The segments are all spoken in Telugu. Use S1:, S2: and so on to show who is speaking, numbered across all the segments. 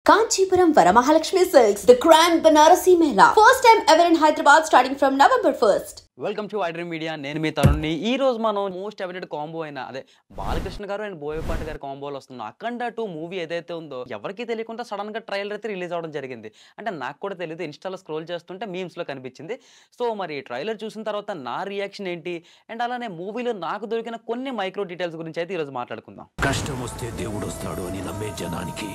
S1: Kanchipuram Varamahalakshmi Silks, the Grand Banarasi Mela. First time ever in Hyderabad starting from November 1st.
S2: Welcome to iDream media. నేను మీ తరుణ్ని. ఈ రోజు మనం మోస్ట్ అవైటెడ్ కాంబో అయిన అదే బాలకృష్ణ గారు అండ్ బోయపాటి గారి కాంబోలో వస్తున్న అఖండ 2 మూవీ ఏదైతే ఉందో ఎవరికి తెలియకుండా సడన్ గా ట్రైలర్ అయితే రిలీజ్ అవడం జరిగింది. అంటే నాకు కూడా తెలియదు, ఇన్స్టాలో స్క్రోల్ చేస్తుంటే మీమ్స్ లో కనిపించింది. సో మరి ట్రైలర్ చూసిన తర్వాత నా రియాక్షన్ ఏంటి అండ్ అలానే మూవీలో నాకు దొరికిన కొన్ని మైక్రో డీటెయిల్స్ గురించి అయితే ఈ రోజు మాట్లాడుకుందాం.
S3: కష్టం వస్తే దేవుడు వస్తాడు అని నమ్మే జనానికి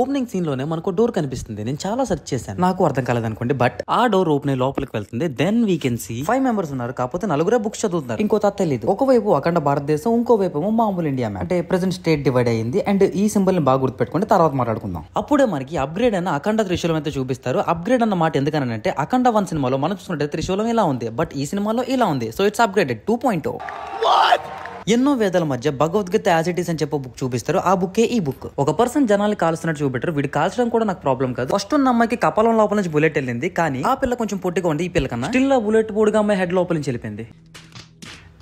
S2: ఓపెనింగ్ సీన్ లోనే మనకు డోర్ కనిపిస్తుంది. నేను చాలా సెర్చ్ చేశాను, నాకు అర్థం కాలేదనుకోండి. బట్ ఆ డోర్ ఓపెన్ లోపలికి వెళ్తుంది. Then we can see 5 members ఉన్నారు, కాకపోతే 4 బుక్స్ చదువుతున్నారు. ఇంకో తెలియదు. ఒకవైపు అఖండ భారతదేశం, ఇంకోవైపు మామూలు ఇండియా మ్యాప్. అంటే ప్రెసెంట్ స్టేట్ డివైడ్ అయ్యింది. అండ్ ఈ సింబల్ ని బాగా గుర్తుపెట్టుకుంటే తర్వాత మాట్లాడుకుందాం. అప్పుడే మనకి అప్గ్రేడ్ అన్న అఖండ త్రిశూలం అయితే చూపిస్తారు. అప్గ్రేడ్ అన్న మాట ఎందుకనంటే అఖండ 1 సినిమాలో మనం చూసుకుంటే త్రిశూలం ఇలా ఉంది, బట్ ఈ సినిమాలో ఇలా ఉంది. So it's upgraded 2.0. ఎన్నో వేదాల మధ్య భగవద్గీత యాజ్ ఇట్ ఈస్ అని చెప్పే బుక్ చూపిస్తారు. ఆ బుక్కే ఈ బుక్. ఒక పర్సన్ జనాలు కాల్స్తున్నట్టు చూపెట్టారు. వీడు కాల్చడం కూడా నాకు ప్రాబ్లం కాదు. ఫస్ట్ ఉన్న అమ్మాయికి కపాలం లోపల నుంచి బుల్లెట్ వెళ్ళింది, కానీ ఆ పిల్ల కొంచెం పొట్టిగా ఉంది. ఈ పిల్ల కన్నా స్టిల్ ఆ బుల్లెట్ పూడిగా అమ్మాయి హెడ్ లోపల నుంచి వెళ్ళిపోయింది.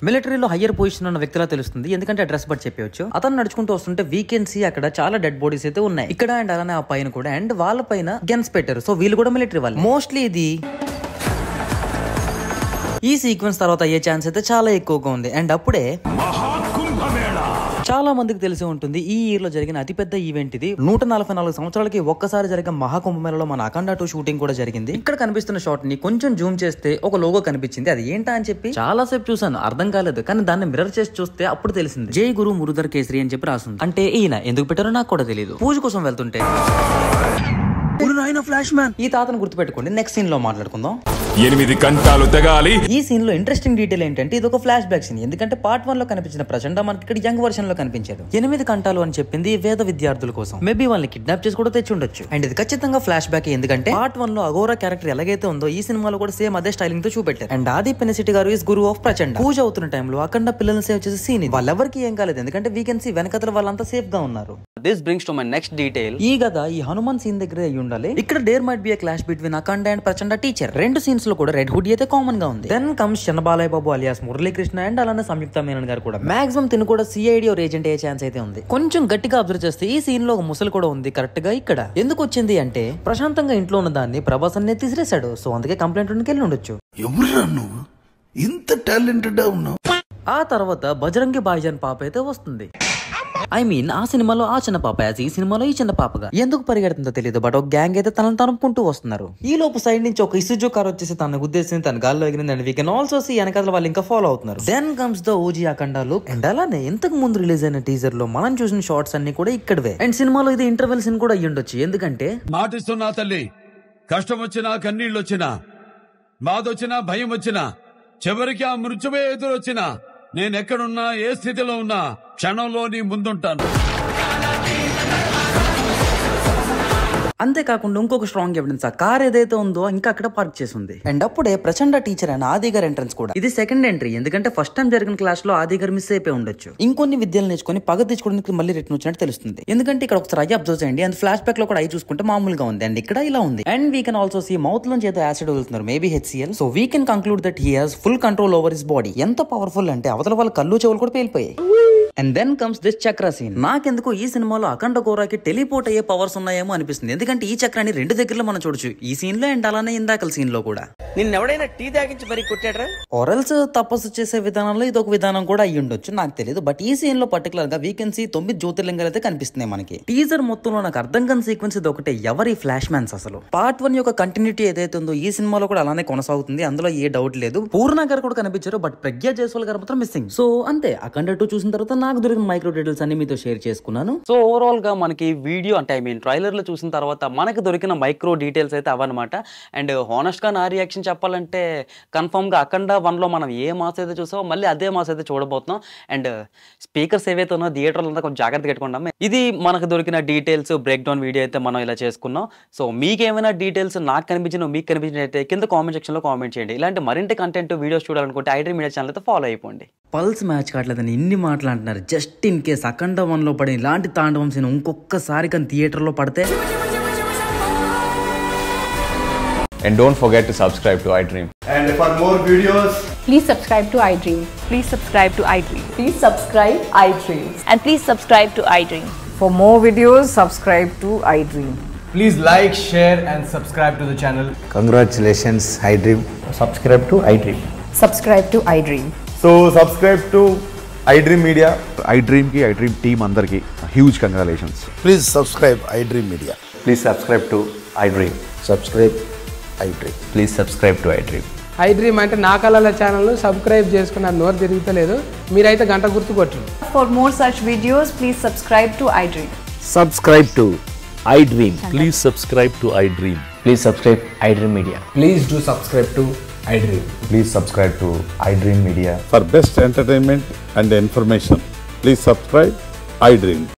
S2: మిలిటరీలో హయ్యర్ పొజిషన్ ఉన్న వ్యక్తిలా తెలుస్తుంది, ఎందుకంటే అడ్రస్ బట్టి చెప్పవచ్చు. అతను నడుచుకుంటూ వస్తుంటే వీకెన్సీ అక్కడ చాలా డెడ్ బాడీస్ అయితే ఉన్నాయి ఇక్కడ అండ్ అలానే ఆ పైన కూడా. అండ్ వాళ్ళ పైన గన్స్ పెట్టారు. సో వీళ్ళు కూడా మిలిటరీ వాళ్ళు. మోస్ట్లీ ఇది ఈ సీక్వెన్స్ తర్వాత అయ్యే ఛాన్స్ అయితే చాలా ఎక్కువగా ఉంది. అండ్ అప్పుడే చాలా మందికి తెలిసి ఉంటుంది, ఈ ఇయర్ లో జరిగిన అతిపెద్ద ఈవెంట్ ఇది. 144 సంవత్సరాలకి ఒక్కసారి జరిగిన మహాకుంభమేళలో మన అఖండ 2 షూటింగ్ కూడా జరిగింది. ఇక్కడ కనిపిస్తున్న షాట్ ని కొంచెం జూమ్ చేస్తే ఒక లోగో కనిపించింది. అది ఏంటా అని చెప్పి చాలా సేపు చూసాను, అర్థం కాలేదు. కానీ దాన్ని మిర్రర్ చేసి చూస్తే అప్పుడు తెలిసింది. జై గురు మురుధర్ కేసరి అని చెప్పి రాసింది. అంటే ఈయన ఎందుకు పెట్టారో నాకు కూడా తెలియదు. పూజ కోసం వెళ్తుంటే ఫ్లాష్ మ్యాన్ ఈ తాతను గుర్తుపెట్టుకోండి. నెక్స్ట్ సీన్ లో మాట్లాడుకుందాం.
S3: 8 గంటలు తెగాలి.
S2: ఈ సీన్ లో ఇంట్రెస్టింగ్ డీటెయిల్ ఏంటంటే ఇది ఒక ఫ్లాష్ బ్యాక్ సీన్. ఎందుకంటే పార్ట్ 1 లో కనిపించిన ప్రచండ మనకి ఇక్కడ యంగ్ వర్షన్ లో కనిపించాడు. 8 గంటలు అని చెప్పింది వేద విద్యార్థుల కోసం. మేబీ వాళ్ళని కిడ్నాప్ చేసి కూడా తెచ్చి ఉండొచ్చు. అండ్ ఇది ఖచ్చితంగా ఫ్లాష్ బ్యాక్, ఎందుకంటే పార్ట్ 1 లో అఘోరా క్యారెక్టర్ ఎలాగైతే ఉందో ఈ సినిమాలో కూడా సేమ్ అదే స్టైలింగ్ తో చూపెట్టారు. అండ్ ఆది పెనిసిటీ గారు ఇస్ గురు ఆఫ్ ప్రచండ. పూజ అవుతున్న టైంలో అఖండ పిల్లల్ని సేవ్ చేసే సీన్. వాళ్ళెవరికి ఏం కాలేదు, ఎందుకంటే వీ కెన్ సీ వెనకతల వాళ్ళంతా సేఫ్ గా ఉన్నారు. This brings to my next detail. ఈ గద ఈ హనుమాన్ సీన్ దగ్గర అయి ఉండాలి. ఇక్కడ there might be a clash between Akhanda and Prachanda teacher. 2 scenes లో కూడా రెడ్ హుడ్ అయితే కామన్ గా ఉంది. Then comes Chenna Balayya Babu alias Murali Krishna and అలానే సంయుక్త మేనన్ గారు కూడా. మాక్సిమం తిను కూడా సిఐడి ఆర్ ఏజెంట్ అయ్యే ఛాన్స్ అయితే ఉంది. కొంచెం గట్టిగా అబ్జర్వ్ చేస్తే ఈ సీన్ లో ఒక ముసలి కూడా ఉంది కరెక్ట్ గా ఇక్కడ. ఎందుకు వచ్చింది అంటే ప్రశాంతంగా ఇంట్లో ఉన్న దాన్ని ప్రభాస్ అనే తీసిరేశాడు. సో అందుకే కంప్లైంట్ వెళ్ళి ఉండొచ్చు.
S3: ఎవరురా నువ్వు ఇంత టాలెంటెడ్ ఉన్నావు?
S2: ఆ తర్వాత బజరంగి భాయిజాన్ పాప అయితే వస్తుంది. ఐ మీన్ ఆ సినిమాలో ఆ చిన్న పాప, ఈ సినిమాలో ఈ చిన్న పాపగా. ఎందుకు పరిగెడుతుందో తెలియదు, బట్ ఒక గ్యాంగ్ అయితే తనను తనుపుకుంటూ వస్తున్నారు. ఈ లోపు సైడ్ నుంచి ఒక ఇసుజో కార్ వచ్చేసి తన ఉద్దేశించి తన గాల్లో ఎగిరింది. And we can also see వెనకాల వాళ్ళు ఇంకా ఫాలో అవుతున్నారు. Then comes the OG Akhanda look. And అలానే ఇంతకు ముందు రిలీజ్ అయిన టీజర్ లో మనం చూసిన షార్ట్స్ అన్ని కూడా ఇక్కడవే. అండ్ సినిమాలో ఇది ఇంటర్వెల్ సీన్ కూడా అయ్యుండొచ్చు, ఎందుకంటే
S4: మాటిస్తున్నా తల్లి, కష్టం వచ్చినా కన్నీళ్ళు వచ్చినా బాధ వచ్చినా భయం వచ్చినా చివరికి ఆ మృత్యువే ఎదురొచ్చినా నేనెక్కడున్నా ఏ స్థితిలో ఉన్నా క్షణంలో నీ ముందుంటాను.
S2: అంతేకాకుండా ఇంకొక స్ట్రాంగ్ ఎవిడెన్స్, ఆ కార్ ఏదైతే ఉందో ఇంకా అక్కడ పార్క్ చేసి ఉంది. అండ్ అప్పుడే ప్రచండ టీచర్ అయిన ఆది గారి ఎంట్రన్స్ కూడా. ఇది సెకండ్ ఎంట్రీ, ఎందుకంటే ఫస్ట్ టైం జరిగిన క్లాస్ లో ఆది గారు మిస్ అయిపోయి ఉండొచ్చు. ఇంకొన్ని విద్యలు నేర్చుకుని పగ తెచ్చుకోవడానికి మళ్ళీ రిటర్న్ వచ్చినట్టు తెలుస్తుంది. ఎందుకంటే ఇక్కడ ఒకసారి ఐ అబ్జర్వ్ చేయండి. అండ్ ఫ్లాష్ బ్యాక్ లో కూడా ఐ చూసుకుంటే మామూలుగా ఉంది. అండ్ ఇక్కడ ఇలా ఉంది. And we can also see mouth లోంచి ఏదో యాసిడ్ వదులుతున్నారు, maybe HCl. So we can conclude that he has full control over his body. ఎంత పవర్ఫుల్ అంటే అవతల వాళ్ళ కళ్ళు చెవులు కూడా పేలిపోయాయి. And then comes this chakra scene. నాకెందుకు ఈ సినిమాలో అఖండ ఘోరాకి టెలిపోర్ట్ అయ్యే పవర్స్ ఉన్నాయేమో అనిపిస్తుంది, ఎందుకంటే ఈ చక్రాన్ని 2 దగ్గరలో మనం చూడొచ్చు. ఈ సీన్ లో అండ్ అలానే ఇందాకల సీన్ లో కూడా.
S5: నిన్నెవడైనా టీ తాగించి మరి కొట్టాడ్రా?
S2: ఆరల్స్ తపస్సు చేసే విధానంలో ఇది ఒక విధానం కూడా అయ్యి ఉండొచ్చు, నాకు తెలియదు. బట్ ఈ సీన్ లో పర్టికులర్ గా వీ కెన్ సీ 9 జ్యోతిర్లింగాలు అయితే కనిపిస్తున్నాయి మనకి. టీజర్ మొత్తంలో నాకు అర్థం కాని సీక్వెన్స్ ఇది ఒకటే. ఎవరి ఫ్లాష్ మ్యాన్స్ అసలు పార్ట్ 1 యొక్క కంటిన్యూటీ ఏదైతే ఉందో ఈ సినిమాలో కూడా అలానే కొనసాగుతుంది, అందులో ఏ డౌట్ లేదు. పూర్ణ గారు కూడా కనిపించారు, బట్ ప్రజ్ఞా జైస్వాల్ గారు మాత్రం మిస్సింగ్. సో అంతే, అఖండ 2 చూసిన తర్వాత నాకు దొరికిన మైక్రో డీటెయిల్స్ అన్ని మీతో షేర్ చేసుకున్నాను. సో ఓవరాల్ గా మనకి వీడియో అంటే ఐ మీన్ ట్రైలర్ లో చూసిన తర్వాత మనకి దొరికిన మైక్రో డీటెయిల్స్ అయితే అవన్నమాట. అండ్ హానెస్ట్ గా నా రియాక్షన్ చెప్పాలంటే కన్ఫర్మ్ గా అఖండ 1 లో మనం ఏ మాస్ అయితే చూసామో మళ్ళీ అదే మాస్ అయితే చూడబోతున్నాం. అండ్ స్పీకర్స్ ఏవైతే ఉన్నాయో థియేటర్లో అంతా కొంచెం జాగ్రత్తగా పెట్టుకుంటాం. ఇది మనకు దొరికిన డీటెయిల్స్ బ్రేక్ డౌన్ వీడియో అయితే మనం ఇలా చేసుకున్నాం. సో మీకు ఏమైనా డీటెయిల్స్ నాకు కనిపించిన మీకు కనిపించిన అయితే కింద కామెంట్ సెక్షన్ లో కామెంట్ చేయండి. ఇలాంటి మరింటి కంటెంట్ వీడియోస్ చూడాలనుకుంటే ఐడ్రీమ్ మీడియా ఛానల్ అయితే ఫాలో అయిపోండి. పల్స్ మ్యాచ్ కావట్లేదని ఇన్ని మాట్లాడుతున్నారు. జస్ట్ ఇన్ కేస్ అఖండ 1 లో పడి ఇలాంటి తాండవం సీన్ ఇంకొకసారి కానీ థియేటర్లో పడితే.
S6: And don't forget to subscribe to iDream.
S7: And for more videos,
S8: please subscribe to iDream.
S9: Please subscribe to iDream.
S8: Please subscribe iDream.
S9: And please subscribe to iDream.
S8: For more videos, subscribe to iDream.
S7: Please like, share, and subscribe to the channel.
S3: Congratulations, iDream.
S7: Subscribe to iDream.
S8: Subscribe to iDream.
S7: So subscribe to iDream Media.
S9: iDream ki iDream team andarki huge congratulations.
S3: Please subscribe iDream Media.
S6: Please subscribe to iDream.
S3: Subscribe iDream.
S6: Please subscribe to iDream.
S10: iDream అంటే నా కళల ఛానల్ను సబ్స్క్రైబ్ చేసుకున్న నోరు తిరుగుతలేదు మీరైతే గంట గుర్తు కొట్టండి.
S8: For more such videos, please subscribe to iDream.
S11: Subscribe to iDream.
S12: Please subscribe to iDream.
S5: Please subscribe iDream Media.
S7: Please do subscribe to iDream.
S6: Please subscribe to iDream Media.
S9: For best entertainment and information, please subscribe iDream.